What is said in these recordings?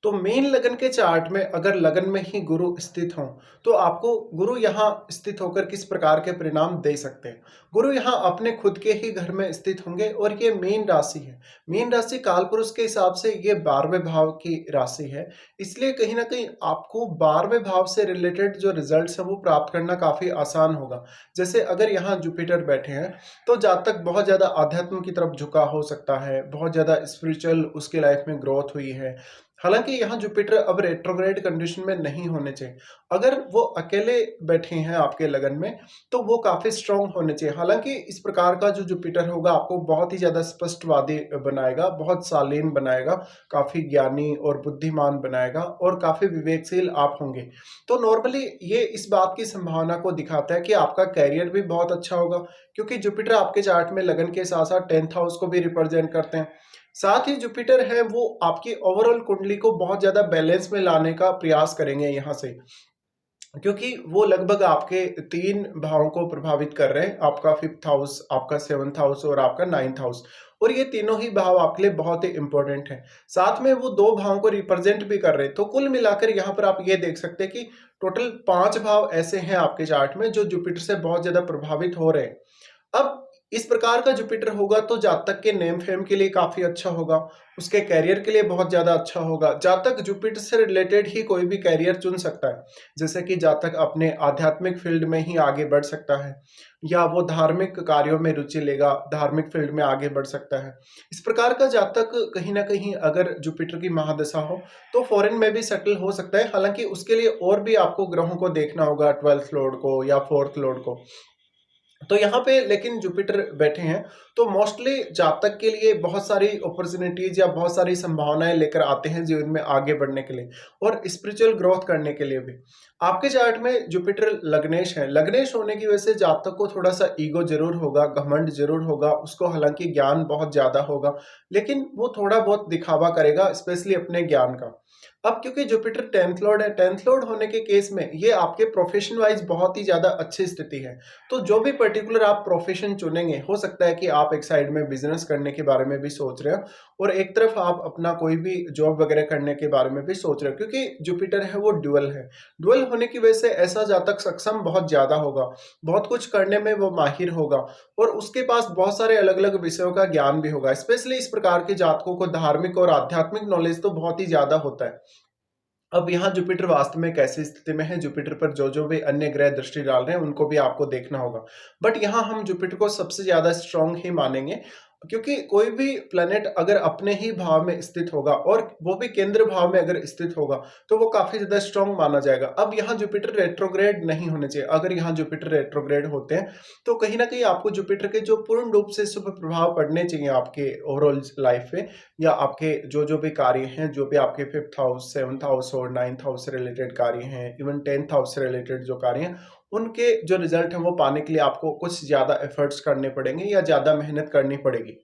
तो मीन लगन के चार्ट में अगर लगन में ही गुरु स्थित हों, तो आपको गुरु यहाँ स्थित होकर किस प्रकार के परिणाम दे सकते हैं। गुरु यहाँ अपने खुद के ही घर में स्थित होंगे और ये मीन राशि है। मीन राशि कालपुरुष के हिसाब से ये 12वें भाव की राशि है, इसलिए कहीं ना कहीं आपको 12वें भाव से रिलेटेड जो रिजल्ट्स हैं वो प्राप्त करना काफी आसान होगा। जैसे अगर यहाँ जुपिटर बैठे हैं, तो जातक बहुत ज्यादा आध्यात्म की तरफ झुका हो सकता है, बहुत ज्यादा स्पिरिचुअल उसकी लाइफ में ग्रोथ हुई है। हालांकि यहाँ जुपिटर अब रेट्रोग्रेड कंडीशन में नहीं होने चाहिए। अगर वो अकेले बैठे हैं आपके लगन में, तो वो काफी स्ट्रांग होने चाहिए। हालांकि इस प्रकार का जो जुपिटर होगा आपको बहुत ही ज्यादा स्पष्टवादी बनाएगा, बहुत शालीन बनाएगा, काफी ज्ञानी और बुद्धिमान बनाएगा और काफी विवेकशील आप होंगे। तो नॉर्मली ये इस बात की संभावना को दिखाता है कि आपका कैरियर भी बहुत अच्छा होगा, क्योंकि जुपिटर आपके चार्ट में लगन के साथ साथ 10th हाउस को भी रिप्रेजेंट करते हैं। साथ ही जुपिटर है वो आपकी ओवरऑल कुंडली को बहुत ज्यादा बैलेंस में लाने का प्रयास करेंगे यहाँ से, क्योंकि वो लगभग आपके 3 भावों को प्रभावित कर रहे हैं, आपका 5th हाउस, आपका 7th हाउस और आपका 9th हाउस। और ये तीनों ही भाव आपके लिए बहुत ही इंपॉर्टेंट है। साथ में वो 2 भावों को रिप्रेजेंट भी कर रहे हैं। तो कुल मिलाकर यहाँ पर आप ये देख सकते हैं कि टोटल 5 भाव ऐसे हैं आपके चार्ट में जो जुपिटर से बहुत ज्यादा प्रभावित हो रहे हैं। अब इस प्रकार का जुपिटर होगा तो जातक के नेम फेम के लिए काफी अच्छा होगा, उसके कैरियर के लिए बहुत ज्यादा अच्छा होगा। जातक जुपिटर से रिलेटेड ही कोई भी कैरियर चुन सकता है, जैसे कि जातक अपने आध्यात्मिक फील्ड में ही आगे बढ़ सकता है, या वो धार्मिक कार्यों में रुचि लेगा, धार्मिक फील्ड में आगे बढ़ सकता है। इस प्रकार का जातक कहीं ना कहीं अगर जुपिटर की महादशा हो तो फॉरेन में भी सेटल हो सकता है। हालांकि उसके लिए और भी आपको ग्रहों को देखना होगा, 12th लॉर्ड को या 4th लॉर्ड को। तो यहाँ पे लेकिन जुपिटर बैठे हैं, तो मोस्टली जातक के लिए बहुत सारी अपॉर्चुनिटीज या बहुत सारी संभावनाएं लेकर आते हैं जीवन में आगे बढ़ने के लिए और स्पिरिचुअल ग्रोथ करने के लिए भी। आपके चार्ट में जुपिटर लग्नेश है, लग्नेश होने की वजह से जातक को थोड़ा सा ईगो जरूर होगा, घमंड जरूर होगा उसको, हालांकि ज्ञान बहुत ज्यादा होगा, लेकिन वो थोड़ा बहुत दिखावा करेगा, स्पेशली अपने ज्ञान का। अब क्योंकि जुपिटर 10th लॉर्ड है, 10th लॉर्ड होने के केस में ये आपके प्रोफेशन वाइज बहुत ही ज्यादा अच्छी स्थिति है। तो जो भी पर्टिकुलर आप प्रोफेशन चुनेंगे, हो सकता है कि आप एक साइड में बिजनेस करने के बारे में भी सोच रहे हो और एक तरफ आप अपना कोई भी जॉब वगैरह करने के बारे में भी सोच रहे हो, क्योंकि जुपिटर है वो ड्यूअल है। ड्यूअल होने की वजह से ऐसा जातक सक्षम बहुत ज्यादा होगा, बहुत कुछ करने में वो माहिर होगा और उसके पास बहुत सारे अलग अलग विषयों का ज्ञान भी होगा। स्पेशली इस प्रकार के जातकों को धार्मिक और आध्यात्मिक नॉलेज तो बहुत ही ज्यादा होता है। अब यहाँ जुपिटर वास्तव में कैसी स्थिति में है, जुपिटर पर जो जो भी अन्य ग्रह दृष्टि डाल रहे हैं उनको भी आपको देखना होगा। बट यहाँ हम जुपिटर को सबसे ज्यादा स्ट्रांग ही मानेंगे, क्योंकि कोई भी प्लेनेट अगर अपने ही भाव में स्थित होगा और वो भी केंद्र भाव में अगर स्थित होगा, तो वो काफी ज्यादा स्ट्रांग माना जाएगा। अब यहाँ जुपिटर रेट्रोग्रेड नहीं होने चाहिए। अगर यहाँ जुपिटर रेट्रोग्रेड होते हैं तो कहीं ना कहीं आपको जुपिटर के जो पूर्ण रूप से शुभ प्रभाव पड़ने चाहिए आपके ओवरऑल लाइफ में, या आपके जो जो भी कार्य हैं, जो भी आपके 5th हाउस, 7th हाउस और 9th हाउस से रिलेटेड कार्य हैं, इवन 10th हाउस से रिलेटेड जो कार्य हैं, उनके जो रिजल्ट हैं वो पाने के लिए आपको कुछ ज्यादा एफर्ट्स करने पड़ेंगे या ज्यादा मेहनत करनी पड़ेगी।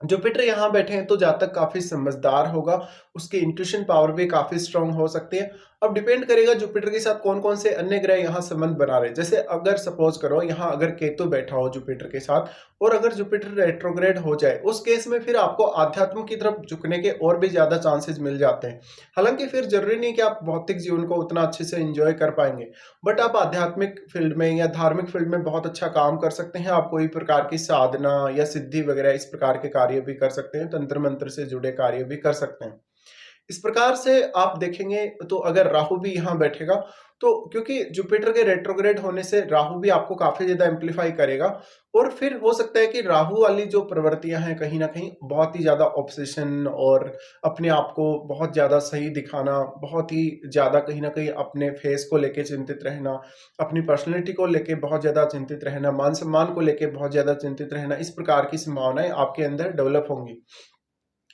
जुपिटर यहाँ बैठे हैं तो जातक काफी समझदार होगा, उसकी इंट्यूशन पावर भी काफी स्ट्रांग हो सकती है। अब डिपेंड करेगा जुपिटर के साथ कौन कौन से अन्य ग्रह यहाँ संबंध बना रहे हैं। जैसे अगर सपोज करो यहाँ अगर केतु बैठा हो जुपिटर के साथ और अगर जुपिटर रेट्रोग्रेड हो जाए, उस केस में फिर आपको आध्यात्म की तरफ झुकने के और भी ज्यादा चांसेस मिल जाते हैं। हालांकि फिर जरूरी नहीं कि आप भौतिक जीवन को उतना अच्छे से एंजॉय कर पाएंगे, बट आप आध्यात्मिक फील्ड में या धार्मिक फील्ड में बहुत अच्छा काम कर सकते हैं। आप कोई प्रकार की साधना या सिद्धि वगैरह इस प्रकार के कार्य भी कर सकते हैं, तंत्र मंत्र से जुड़े कार्य भी कर सकते हैं। इस प्रकार से आप देखेंगे तो अगर राहु भी यहाँ बैठेगा, तो क्योंकि जुपिटर के रेट्रोग्रेड होने से राहु भी आपको काफी ज्यादा एम्पलीफाई करेगा और फिर हो सकता है कि राहु वाली जो प्रवृत्तियां हैं कहीं ना कहीं बहुत ही ज्यादा ऑब्सेशन और अपने आप को बहुत ज्यादा सही दिखाना, बहुत ही ज्यादा कहीं ना कहीं अपने फेस को लेके चिंतित रहना, अपनी पर्सनैलिटी को लेके बहुत ज्यादा चिंतित रहना, मान सम्मान को लेके बहुत ज्यादा चिंतित रहना, इस प्रकार की संभावनाएं आपके अंदर डेवलप होंगी।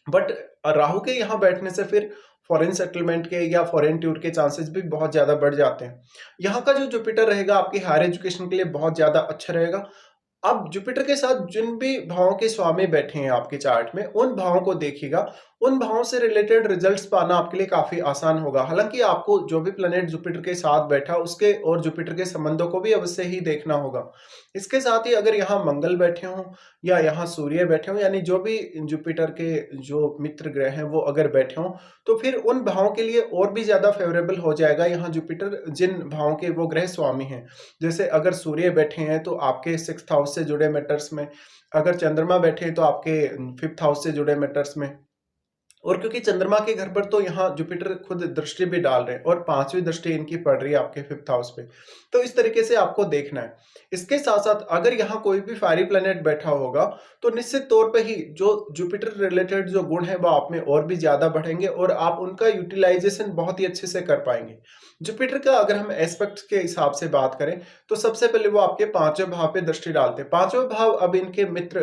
बट राहु के यहाँ बैठने से फिर फॉरेन सेटलमेंट के या फॉरेन टूर के चांसेस भी बहुत ज्यादा बढ़ जाते हैं। यहाँ का जो जुपिटर रहेगा आपकी हायर एजुकेशन के लिए बहुत ज्यादा अच्छा रहेगा। अब जुपिटर के साथ जिन भी भावों के स्वामी बैठे हैं आपके चार्ट में, उन भावों को देखिएगा उन भावों से रिलेटेड रिजल्ट्स पाना आपके लिए काफ़ी आसान होगा। हालाँकि आपको जो भी प्लैनेट जुपिटर के साथ बैठा उसके और जुपिटर के संबंधों को भी अवश्य ही देखना होगा। इसके साथ ही अगर यहाँ मंगल बैठे हों या यहाँ सूर्य बैठे हों, यानी जो भी जुपिटर के जो मित्र ग्रह हैं वो अगर बैठे हों, तो फिर उन भावों के लिए और भी ज़्यादा फ़ेवरेबल हो जाएगा यहाँ जुपिटर जिन भावों के वो ग्रह स्वामी हैं। जैसे अगर सूर्य बैठे हैं तो आपके 6th हाउस से जुड़े मैटर्स में, अगर चंद्रमा बैठे हैं तो आपके 5th हाउस से जुड़े मैटर्स में। और क्योंकि चंद्रमा के घर पर तो यहाँ जुपिटर खुद दृष्टि भी डाल रहे हैं और 5वीं दृष्टि इनकी पड़ रही है आपके 5th हाउस पे। तो इस तरीके से आपको देखना है। इसके साथ-साथ अगर यहाँ कोई भी फायरी प्लैनेट बैठा होगा, तो निश्चित तौर पे ही जो जुपिटर रिलेटेड जो गुण हैं वो आप में और भी ज़्यादा बढ़ेंगे और आप उनका यूटिलाइज़ेशन बहुत ही अच्छे से कर पाएँगे। जुपिटर का अगर हम एस्पेक्ट्स के हिसाब से बात करें, तो सबसे पहले वो आपके 5वें भाव पे दृष्टि डालते हैं। 5वाँ भाव अब इनके मित्र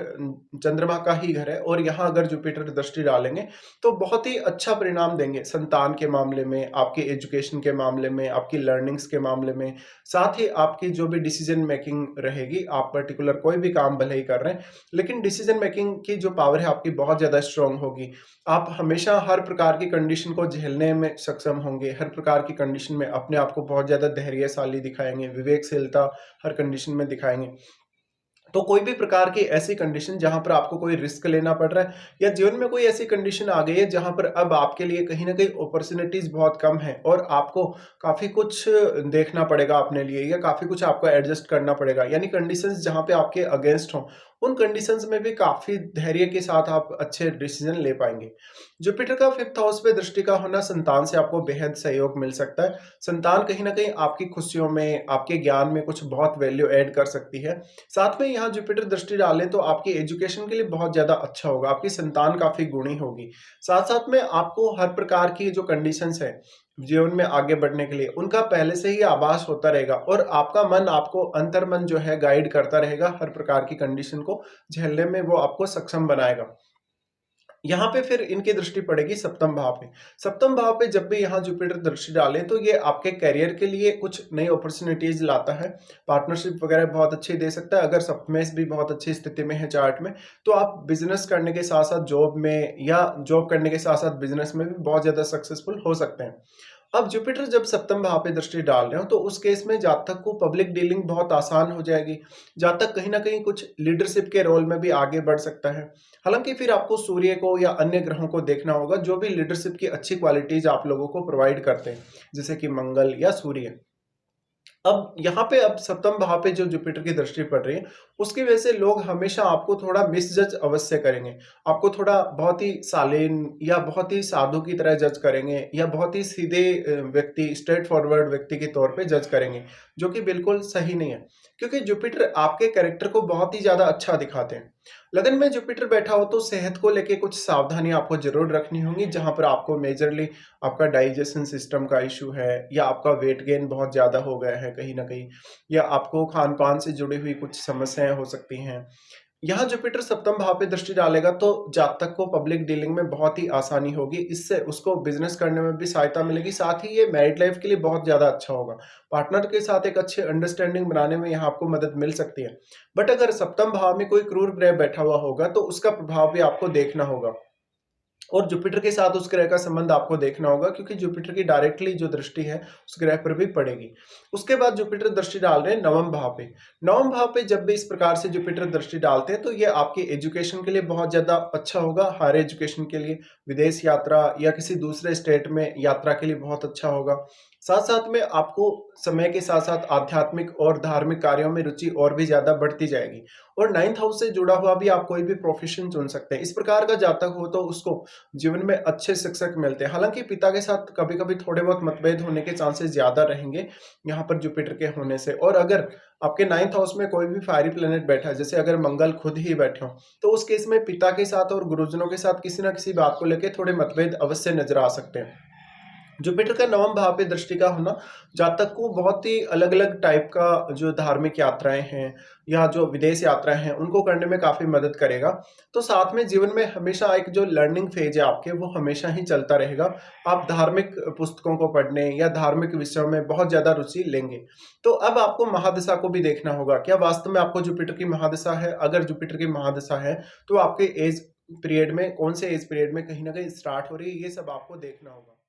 चंद्रमा का ही घर है और यहाँ अगर जुपिटर दृष्टि डालेंगे, तो बहुत ही अच्छा परिणाम देंगे संतान के मामले में, आपके एजुकेशन के मामले में, आपकी लर्निंग्स के मामले में, साथ ही आपकी जो भी डिसीजन मेकिंग रहेगी, आप पर्टिकुलर कोई भी काम भले ही कर रहे हैं, लेकिन डिसीजन मेकिंग की जो पावर है आपकी बहुत ज़्यादा स्ट्रांग होगी। आप हमेशा हर प्रकार की कंडीशन को झेलने में सक्षम होंगे, हर प्रकार की कंडीशन में अपने आप को बहुत ज़्यादा धैर्यशाली दिखाएँगे, विवेकशीलता हर कंडीशन में दिखाएँगे। तो कोई भी प्रकार की ऐसी कंडीशन जहाँ पर आपको कोई रिस्क लेना पड़ रहा है या जीवन में कोई ऐसी कंडीशन आ गई है जहाँ पर अब आपके लिए कहीं न कहीं अपॉर्च्युनिटीज़ बहुत कम है और आपको काफ़ी कुछ देखना पड़ेगा अपने लिए या काफ़ी कुछ आपको एडजस्ट करना पड़ेगा। यानी कंडीशंस जहाँ पे आपके अगेंस्ट हों, उन कंडीशंस में भी काफ़ी धैर्य के साथ आप अच्छे डिसीज़न ले पाएँगे। जुपिटर का 5th हाउस पे दृष्टि का होना संतान से आपको बेहद सहयोग मिल सकता है। संतान कहीं न कहीं आपकी खुशियों में, आपके ज्ञान में कुछ बहुत वैल्यू ऐड कर सकती है। साथ में यहाँ जुपिटर दृष्टि डालें तो आपकी एजुकेशन के लिए बहुत ज़्यादा अच्छा होगा, आपकी संतान काफ़ी गुणी होगी। साथ-साथ में आपको हर प्रकार की जो कंडीशंस हैं, जीवन में आगे बढ़ने के लिए, उनका पहले से ही आभास होता रहेगा और आपका मन आपको अंतर्मन जो है गाइड करता रहेगा, हर प्रकार की कंडीशन को झेलने में वो आपको सक्षम बनाएगा। यहाँ पे फिर इनकी दृष्टि पड़ेगी सप्तम भाव पे। सप्तम भाव पे जब भी यहाँ जुपिटर दृष्टि डाले तो ये आपके करियर के लिए कुछ नई अपॉर्चुनिटीज़ लाता है। पार्टनरशिप वगैरह बहुत अच्छी दे सकता है। अगर सप्तमेश भी बहुत अच्छी स्थिति में है चार्ट में, तो आप बिज़नेस करने के साथ-साथ जॉब में या जॉब करने के साथ-साथ बिज़नेस में भी बहुत ज़्यादा सक्सेसफुल हो सकते हैं। अब जुपिटर जब सप्तम भाव पे दृष्टि डाल रहे हो तो उस केस में जातक को पब्लिक डीलिंग बहुत आसान हो जाएगी। जातक कहीं न कहीं कुछ लीडरशिप के रोल में भी आगे बढ़ सकता है। हालाँकि फिर आपको सूर्य को या अन्य ग्रहों को देखना होगा जो भी लीडरशिप की अच्छी क्वालिटीज़ आप लोगों को प्रोवाइड करते हैं, जैसे कि मंगल या सूर्य। अब यहाँ पे अब सप्तम भाव पे जो जुपिटर की दृष्टि पड़ रही है, उसकी वजह से लोग हमेशा आपको थोड़ा मिसजज अवश्य करेंगे। आपको थोड़ा बहुत ही शालीन या बहुत ही साधु की तरह जज करेंगे या बहुत ही सीधे व्यक्ति, स्ट्रेट फॉरवर्ड व्यक्ति के तौर पे जज करेंगे, जो कि बिल्कुल सही नहीं है। क्योंकि जुपिटर आपके कैरेक्टर को बहुत ही ज़्यादा अच्छा दिखाते हैं। लगन में जुपिटर बैठा हो तो सेहत को लेके कुछ सावधानियाँ आपको ज़रूर रखनी होंगी, जहाँ पर आपको मेजरली आपका डाइजेशन सिस्टम का इश्यू है या आपका वेट गेन बहुत ज़्यादा हो गया है कहीं न कहीं या आपको खान-पान से जुड़ी हुई कुछ समस्याएँ हो सकती हैं। यहाँ जुपिटर सप्तम भाव पे दृष्टि डालेगा तो जातक को पब्लिक डीलिंग में बहुत ही आसानी होगी। इससे उसको बिज़नेस करने में भी सहायता मिलेगी, साथ ही ये मैरिड लाइफ़ के लिए बहुत ज़्यादा अच्छा होगा। पार्टनर के साथ एक अच्छी अंडरस्टैंडिंग बनाने में यहाँ आपको मदद मिल सकती है। बट अगर सप्तम भाव में कोई क्रूर ग्रह बैठा हुआ होगा तो उसका प्रभाव भी आपको देखना होगा। और जुपिटर के साथ उस ग्रह का संबंध आपको देखना होगा क्योंकि जुपिटर की डायरेक्टली जो दृष्टि है उस ग्रह पर भी पड़ेगी। उसके बाद जुपिटर दृष्टि डाल रहे हैं नवम भाव पे। नवम भाव पे जब भी इस प्रकार से जुपिटर दृष्टि डालते हैं तो ये आपकी एजुकेशन के लिए बहुत ज़्यादा अच्छा होगा, हायर एजुकेशन के लिए, विदेश यात्रा या किसी दूसरे स्टेट में यात्रा के लिए बहुत अच्छा होगा। साथ-साथ में आपको समय के साथ-साथ आध्यात्मिक और धार्मिक कार्यों में रुचि और भी ज़्यादा बढ़ती जाएगी। और 9th हाउस से जुड़ा हुआ भी आप कोई भी प्रोफ़ेशन चुन सकते हैं। इस प्रकार का जातक हो तो उसको जीवन में अच्छे शिक्षक मिलते हैं। हालाँकि पिता के साथ कभी-कभी थोड़े बहुत मतभेद होने के चांसेस ज़्यादा रहेंगे, यहाँ पर जुपिटर के होने से। और अगर आपके 9th हाउस में कोई भी फायरी प्लैनेट बैठा है, जैसे अगर मंगल खुद ही बैठे हों, तो उस केस में पिता के साथ और गुरुजनों के साथ किसी न किसी बात को लेके थोड़े मतभेद अवश्य नज़र आ सकते हैं। जुपिटर का नवम भाव पे दृष्टि का होना जातक को बहुत ही अलग-अलग टाइप का जो धार्मिक यात्राएँ हैं या जो विदेश यात्राएँ हैं, उनको करने में काफ़ी मदद करेगा। तो साथ में जीवन में हमेशा एक जो लर्निंग फ़ेज़ है आपके, वो हमेशा ही चलता रहेगा। आप धार्मिक पुस्तकों को पढ़ने या धार्मिक विषयों में बहुत ज़्यादा रुचि लेंगे। तो अब आपको महादशा को भी देखना होगा, क्या वास्तव में आपको जुपिटर की महादशा है? अगर जुपिटर की महादशा है, तो आपके एज पीरियड में, कौन से एज पीरियड में कहीं न कहीं स्टार्ट हो रही है, ये सब आपको देखना होगा।